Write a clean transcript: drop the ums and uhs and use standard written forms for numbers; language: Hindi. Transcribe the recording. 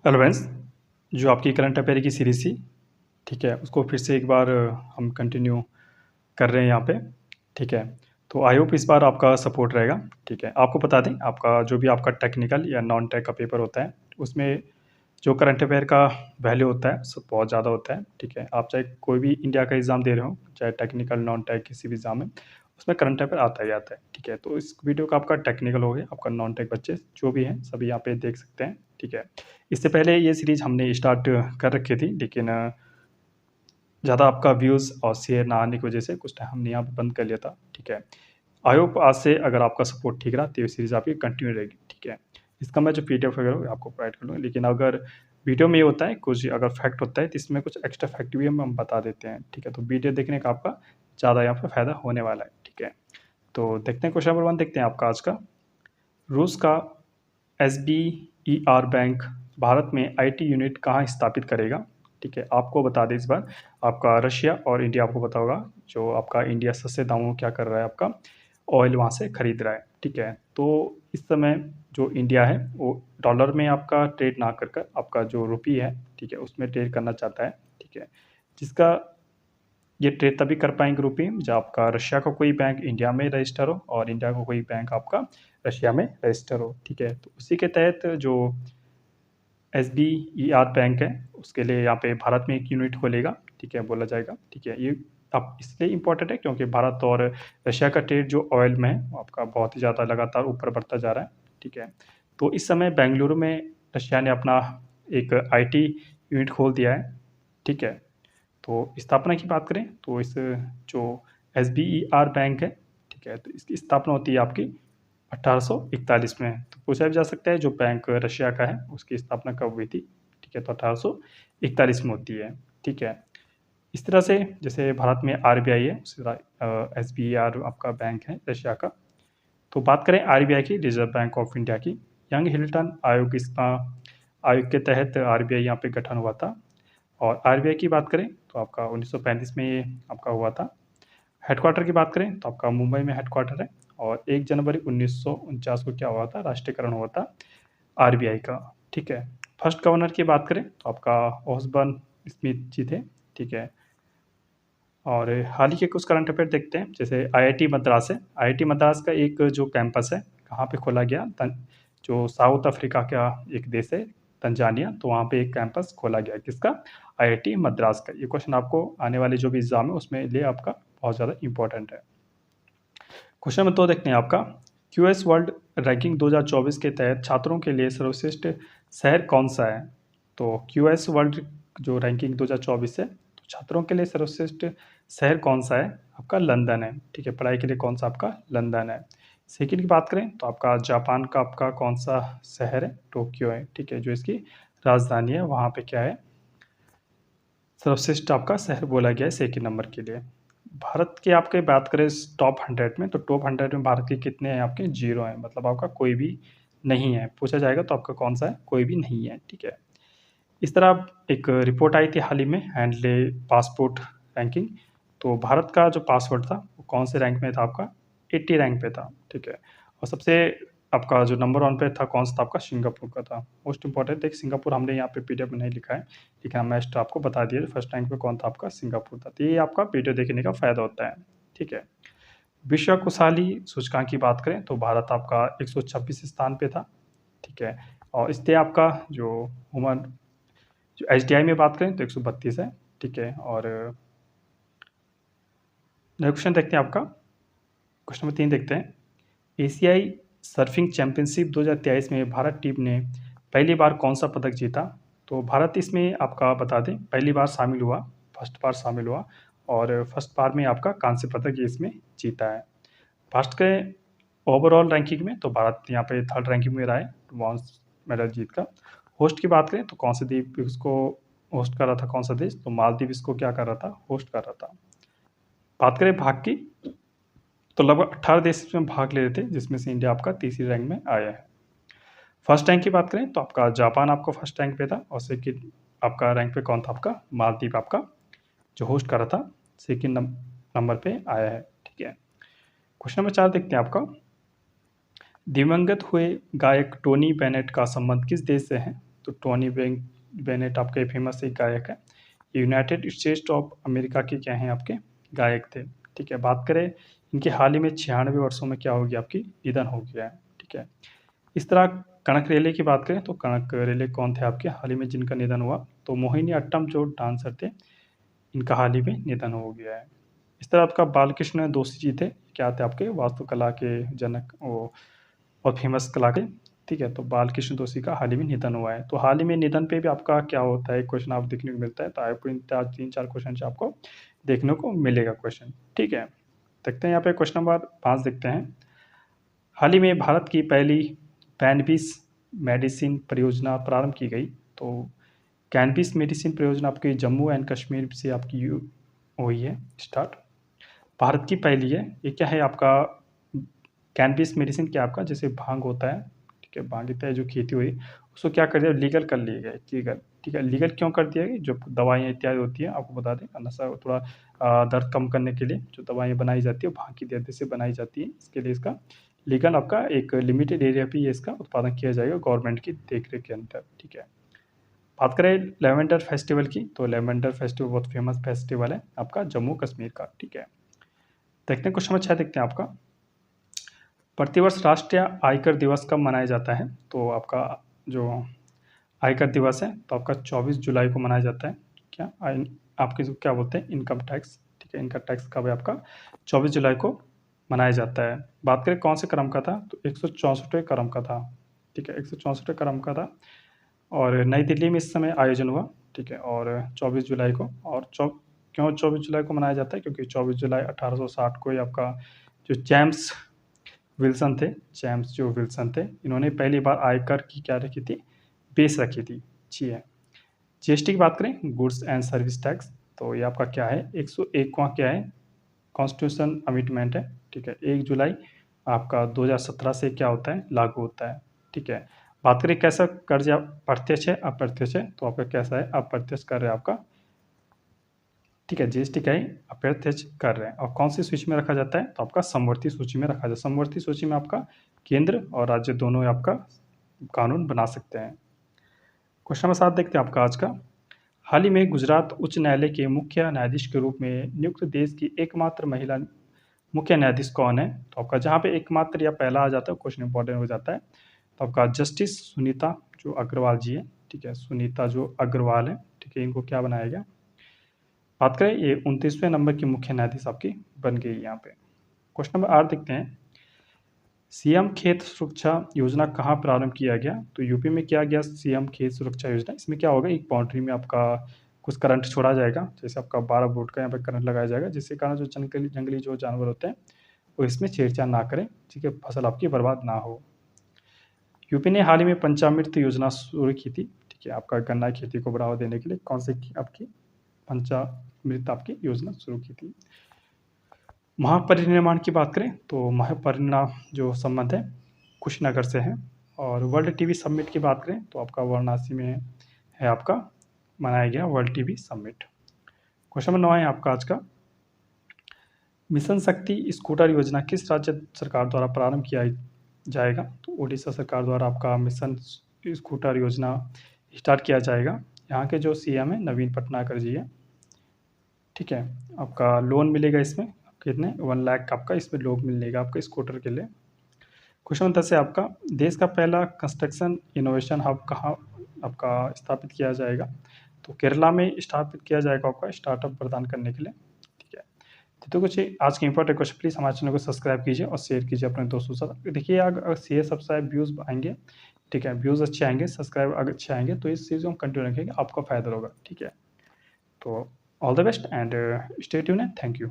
हेलो फ्रेंड्स, जो आपकी करंट अफेयर की सीरीज़ थी, ठीक है, उसको फिर से एक बार हम कंटिन्यू कर रहे हैं यहाँ पे, ठीक है। तो आई होप इस बार आपका सपोर्ट रहेगा, ठीक है। आपको बता दें, आपका जो भी आपका टेक्निकल या नॉन टेक का पेपर होता है, उसमें जो करंट अफेयर का वैल्यू होता है, सब बहुत ज़्यादा होता है, ठीक है। आप चाहे कोई भी इंडिया का एग्ज़ाम दे रहे हो, चाहे टेक्निकल, नॉन टेक किसी भी एग्ज़ाम में, उसमें करंट अफेयर आता ही आता है, ठीक है। तो इस वीडियो का आपका टेक्निकल हो गया, आपका नॉन टेक बच्चे जो भी हैं, सभी यहाँ पे देख सकते हैं, ठीक है। इससे पहले ये सीरीज़ हमने स्टार्ट कर रखी थी, लेकिन ज़्यादा आपका व्यूज़ और शेयर ना आने की वजह से कुछ टाइम हमने यहाँ पे बंद कर लिया था, ठीक है। आई होप आज से अगर आपका सपोर्ट ठीक रहा तो ये सीरीज़ आपकी कंटिन्यू रहेगी, ठीक है। इसका मैं जो पीडीएफ वगैरह होगा आपको प्रोवाइड कर दूँगा, लेकिन अगर वीडियो में ये होता है कुछ अगर फैक्ट होता है तो इसमें कुछ एक्स्ट्रा फैक्ट भी हम बता देते हैं, ठीक है। तो वीडियो देखने का आपका ज़्यादा यहाँ पे फ़ायदा होने वाला है, ठीक है। तो देखते हैं क्वेश्चन नंबर 1 देखते हैं आपका आज का। रूस का एसबीईआर बैंक भारत में आईटी यूनिट कहाँ स्थापित करेगा? ठीक है, आपको बता दें इस बार आपका रशिया और इंडिया आपको पता होगा, जो आपका इंडिया सस्ते दामों में क्या कर रहा है, आपका ऑयल वहाँ से खरीद रहा है, ठीक है। तो इस समय जो इंडिया है वो डॉलर में आपका ट्रेड ना कर कर आपका जो रुपी है, ठीक है, उसमें ट्रेड करना चाहता है, ठीक है। जिसका ये ट्रेड तभी कर पाएंगे रुपये जब आपका रशिया का कोई बैंक इंडिया में रजिस्टर हो और इंडिया का कोई बैंक आपका रशिया में रजिस्टर हो, ठीक है। तो उसी के तहत जो एसबीईआर बैंक है उसके लिए यहाँ पे भारत में एक यूनिट खोलेगा, ठीक है, बोला जाएगा, ठीक है। ये अब इसलिए इम्पोर्टेंट है क्योंकि भारत और रशिया का ट्रेड जो ऑयल में है वो आपका बहुत ही ज़्यादा लगातार ऊपर बढ़ता जा रहा है, ठीक है। तो इस समय बेंगलुरु में रशिया ने अपना एक आईटी यूनिट खोल दिया है, ठीक है। तो स्थापना की बात करें तो इस जो एसबीईआर बैंक है, ठीक है, तो इसकी स्थापना होती है आपकी 1841 में। तो पूछा भी जा सकता है जो बैंक रशिया का है उसकी स्थापना कब हुई थी, ठीक है, तो 1841 में होती है, ठीक है। इस तरह से जैसे भारत में आरबीआई है उसी तरह एसबीआई आपका बैंक है रशिया का। तो बात करें आरबीआई की, रिजर्व बैंक ऑफ इंडिया की, यंग हिल्टन आयोग इसका आयोग के तहत आरबीआई यहाँ पे गठन हुआ था। और आरबीआई की बात करें तो आपका 1935 में ये आपका हुआ था। हेडक्वार्टर की बात करें तो आपका मुंबई में हेडक्वार्टर है। और 1 जनवरी 1949 को क्या हुआ था, राष्ट्रीयकरण हुआ था आरबीआई का, ठीक है। फर्स्ट गवर्नर की बात करें तो आपका ओसबर्न स्मिथ जी थे, ठीक है। और हाल ही के कुछ करंट अफेयर देखते हैं, जैसे आईआईटी मद्रास है। आईआईटी मद्रास का एक जो कैंपस है कहाँ पे खोला गया, जो साउथ अफ्रीका का एक देश है तंजानिया, तो वहाँ पे एक कैंपस खोला गया किसका, आईआईटी मद्रास का। ये क्वेश्चन आपको आने वाले जो भी एग्जाम है उसमें लिए आपका बहुत ज़्यादा इंपॉर्टेंट है। क्वेश्चन नंबर 2 देखते हैं आपका। क्यूएस वर्ल्ड रैंकिंग 2024 के तहत छात्रों के लिए सर्वश्रेष्ठ शहर कौन सा है? तो क्यूएस वर्ल्ड जो रैंकिंग 2024 है, तो छात्रों के लिए सर्वश्रेष्ठ शहर कौन सा है? आपका लंदन है, ठीक है। पढ़ाई के लिए कौन सा आपका लंदन है। सेकंड की बात करें तो आपका जापान का आपका कौन सा शहर है? टोक्यो है, ठीक है, जो इसकी राजधानी है। वहाँ पे क्या है, सर्वश्रेष्ठ आपका शहर बोला गया है सेकंड नंबर के लिए। भारत की आपके बात करें टॉप 100 में, तो टॉप 100 में भारत के कितने हैं आपके, 0 हैं, मतलब आपका कोई भी नहीं है। पूछा जाएगा तो आपका कौन सा है, कोई भी नहीं है, ठीक है। इस तरह एक रिपोर्ट आई थी हाल ही में, हैंडले पासपोर्ट रैंकिंग। तो भारत का जो पासवर्ड था वो कौन से रैंक में था आपका, 80 रैंक पे था, ठीक है। और सबसे आपका जो नंबर 1 पे था कौन सा था आपका, सिंगापुर का था। मोस्ट इंपॉर्टेंट देख, सिंगापुर हमने यहाँ पे पीडीएफ में नहीं लिखा है, लेकिन हम नेक्स्ट आपको बता दिए फर्स्ट रैंक पे कौन था आपका, सिंगापुर था। तो ये आपका वीडियो देखने का फ़ायदा होता है, ठीक है। विश्व कुशली सूचकांक की बात करें तो भारत आपका 126 स्थान पे था, ठीक है। और इससे आपका जो ह्यूमन जो एचडीआई में बात करें तो 132 है, ठीक है। और नेक्स्ट क्वेश्चन देखते हैं आपका, क्वेश्चन नंबर 3 देखते हैं। एशियाई सर्फिंग चैंपियनशिप 2023 में भारत टीम ने पहली बार कौन सा पदक जीता? तो भारत इसमें आपका बता दें पहली बार शामिल हुआ, फर्स्ट बार शामिल हुआ, और फर्स्ट बार में आपका कांस्य पदक ये इसमें जीता है। फर्स्ट के ओवरऑल रैंकिंग में तो भारत यहाँ पे थर्ड रैंकिंग में रहा है ब्रॉन्ज मेडल जीत का। होस्ट की बात करें तो कौन से द्वीप इसको होस्ट कर रहा था, कौन सा देश, तो मालदीव इसको क्या कर रहा था, होस्ट कर रहा था। बात करें भाग की तो लगभग 18 देश इसमें भाग ले रहे थे, जिसमें से इंडिया आपका तीसरी रैंक में आया है। फर्स्ट रैंक की बात करें तो आपका जापान आपका फर्स्ट रैंक पे था, और सेकंड आपका रैंक पे कौन था, आपका मालदीव आपका जो होस्ट कर रहा था सेकंड नंबर पे आया है, ठीक है। क्वेश्चन नंबर 4 देखते हैं आपका। दिवंगत हुए गायक टोनी बेनेट का संबंध किस देश से है? तो टोनी बेनेट आपके फेमस एक गायक है। यूनाइटेड स्टेट्स ऑफ अमेरिका के क्या हैं आपके गायक थे। ठीक है, बात करें इनके हाल ही में 96 वर्षों में क्या हो गया आपकी निधन हो गया है। ठीक है, इस तरह कनक रेले की बात करें तो कनक रेले कौन थे आपके हाल ही में जिनका निधन हुआ, तो मोहिनी अट्टम जो डांसर थे इनका हाल ही में निधन हो गया है। इस तरह आपका बालकृष्ण दोषी जी थे, क्या थे आपके वास्तुकला के जनक वो और फेमस कला के। ठीक है, तो बालकृष्ण दोषी का हाल ही में निधन हुआ है। तो हाल ही में निधन पे भी आपका क्या होता है क्वेश्चन आप देखने को मिलता है, तो आपको इन 3-4 क्वेश्चन से आपको देखने को मिलेगा क्वेश्चन। ठीक है, देखते हैं यहाँ पे क्वेश्चन नंबर 5 देखते हैं। हाल ही में भारत की पहली कैनबिस मेडिसिन परियोजना प्रारंभ की गई। तो कैनबिस मेडिसिन परियोजना आपके जम्मू एंड कश्मीर से आपकी हुई है स्टार्ट। भारत की पहली है। ये क्या है आपका कैनबिस मेडिसिन क्या आपका जैसे भांग होता है। ठीक है, भांग इत्यादि जो खेती हुई उसको क्या कर दिया लीगल कर लिया गया लीगल। ठीक है, लीगल क्यों कर दिया गया, जो दवाइयाँ इत्यादि होती हैं आपको बता दें नशा थोड़ा दर्द कम करने के लिए जो दवाइयाँ बनाई जाती है भांग की इत्यादि से बनाई जाती है, इसके लिए इसका लीगल आपका एक लिमिटेड एरिया पे ये इसका उत्पादन किया जाएगा गवर्नमेंट की देखरेख के अंदर। ठीक है, बात करें लेवेंडर फेस्टिवल की, तो लेवेंडर फेस्टिवल बहुत फेमस फेस्टिवल है आपका जम्मू कश्मीर का। ठीक है, देखते हैं क्वेश्चन नंबर 6 देखते हैं आपका। प्रतिवर्ष राष्ट्रीय आयकर दिवस कब मनाया जाता है, तो आपका जो आयकर दिवस है तो आपका 24 जुलाई को मनाया जाता है। क्या आपके जो क्या बोलते हैं इनकम टैक्स। ठीक है, इनकम टैक्स कब है आपका 24 जुलाई को मनाया जाता है। बात करें कौन से क्रम का था, तो 164वें क्रम का था। ठीक है, 164वें क्रम का था और नई दिल्ली में इस समय आयोजन हुआ। ठीक है, और 24 जुलाई को और क्यों 24 जुलाई को मनाया जाता है, क्योंकि 24 जुलाई 1860 को ही आपका जो जेम्स विल्सन थे, जेम्स जो विल्सन थे इन्होंने पहली बार आयकर की क्या रखी थी बेस रखी थी। जी है, जीएसटी की बात करें गुड्स एंड सर्विस टैक्स, तो ये आपका क्या है 101वां क्या है कॉन्स्टिट्यूशन अमेंडमेंट है। ठीक है, 1 जुलाई आपका 2017 से क्या होता है लागू होता है। ठीक है, बात करें कैसा कर्ज प्रत्यक्ष है अप्रत्यक्ष है, तो आपका कैसा है अप्रत्यक्ष कर रहे हैं आपका। ठीक है, जीएसटी का ही अप्रत्यक्ष कर रहे हैं और कौन सी सूची में रखा जाता है, तो आपका समवर्ती सूची में रखा जाता है। समवर्ती सूची में आपका केंद्र और राज्य दोनों आपका कानून बना सकते हैं। क्वेश्चन नंबर 7 देखते हैं आपका आज का। हाल ही में गुजरात उच्च न्यायालय के मुख्य न्यायाधीश के रूप में नियुक्त देश की एकमात्र महिला मुख्य न्यायाधीश कौन है, तो आपका जहाँ पे एकमात्र या पहला आ जाता है क्वेश्चन इंपॉर्टेंट हो जाता है, तो आपका जस्टिस सुनीता जो अग्रवाल जी है। ठीक है, सुनीता जो अग्रवाल है। ठीक है, इनको क्या बनाया गया, बात करें ये 29वें नंबर की मुख्य न्यायाधीश आपकी बन गई यहाँ पे। क्वेश्चन नंबर 8 देखते हैं। सीएम खेत सुरक्षा योजना कहाँ प्रारंभ किया गया, तो यूपी में किया गया सीएम खेत सुरक्षा योजना। इसमें क्या होगा एक बाउंड्री में आपका कुछ करंट छोड़ा जाएगा, जैसे आपका 12 वोल्ट का यहाँ पे करंट लगाया जाएगा, जिसके कारण जो जंगली जो जानवर होते हैं वो इसमें छेड़छाड़ ना करें। ठीक है, फसल आपकी बर्बाद ना हो। यूपी ने हाल ही में पंचामृत योजना शुरू की थी। ठीक है, आपका गन्ना खेती को बढ़ावा देने के लिए कौन सी आपकी पंचामृत आपकी योजना शुरू की थी। महापरिनिर्वाण की बात करें तो महापरिनिर्वाण जो संबंध है कुशीनगर से है। और वर्ल्ड टीबी समिट की बात करें तो आपका वाराणसी में है आपका मनाया गया world TB summit. Question number 9 है आपका आज का। मिशन शक्ति स्कूटर योजना किस राज्य सरकार द्वारा प्रारंभ किया जाएगा, तो उड़ीसा सरकार द्वारा आपका मिशन स्कूटर योजना स्टार्ट किया जाएगा। यहाँ के जो सीएम है नवीन पटनायक जी है। ठीक है, आपका लोन मिलेगा इसमें कितने 1 लाख का आपका इसमें लोन मिलेगा आपका स्कूटर के लिए। क्वेश्चन 10 है आपका। देश का पहला कंस्ट्रक्शन इनोवेशन हब कहाँ आपका स्थापित किया जाएगा, तो केरला में स्थापित किया जाएगा आपका स्टार्टअप प्रदान करने के लिए। ठीक है, तो कुछ आज के इंपॉर्टेंट क्वेश्चन प्लीज़ हमारे चैनल को सब्सक्राइब कीजिए और शेयर कीजिए अपने दोस्तों के साथ। देखिए अगर शेयर सब्सक्राइब व्यूज़ आएंगे, ठीक है व्यूज़ अच्छे आएंगे सब्सक्राइब अगर अच्छे आएंगे तो इस चीज़ को हम कंटिन्यू रखेंगे, आपका फ़ायदा होगा। ठीक है, तो all the best and stay tuned and thank you.